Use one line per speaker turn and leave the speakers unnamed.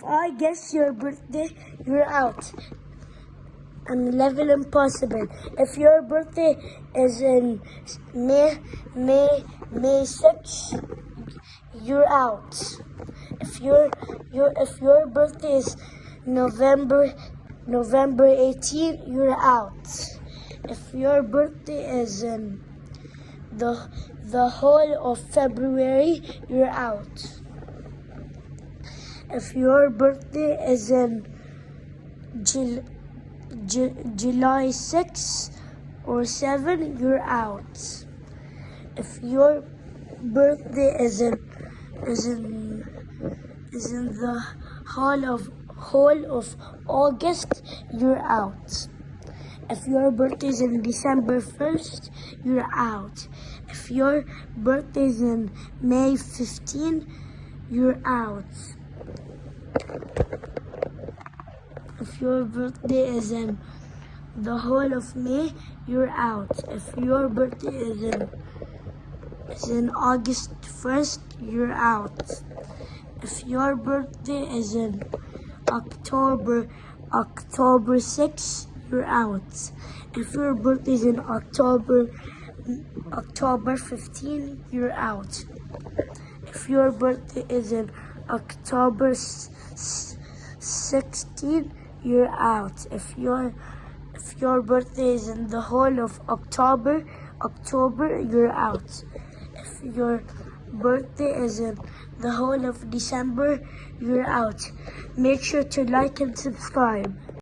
I guess your birthday, you're out. I'm level impossible. If your birthday is in May 6, you're out. If your birthday is November 18, you're out. If your birthday is in the whole of February, you're out. If your birthday is in July 6 or 7, you're out. If your birthday is in the whole of August, you're out. If your birthday is in December 1st, you're out. If your birthday is in May 15, you're out. If your birthday is in the whole of May, you're out. If your birthday is in August 1st, you're out. If your birthday is in October 6th, you're out. If your birthday is in October 15, you're out. If your birthday is in October 16, you're out. If your birthday is in the whole of October, you're out. If your birthday is in the whole of December, you're out. Make sure to like and subscribe.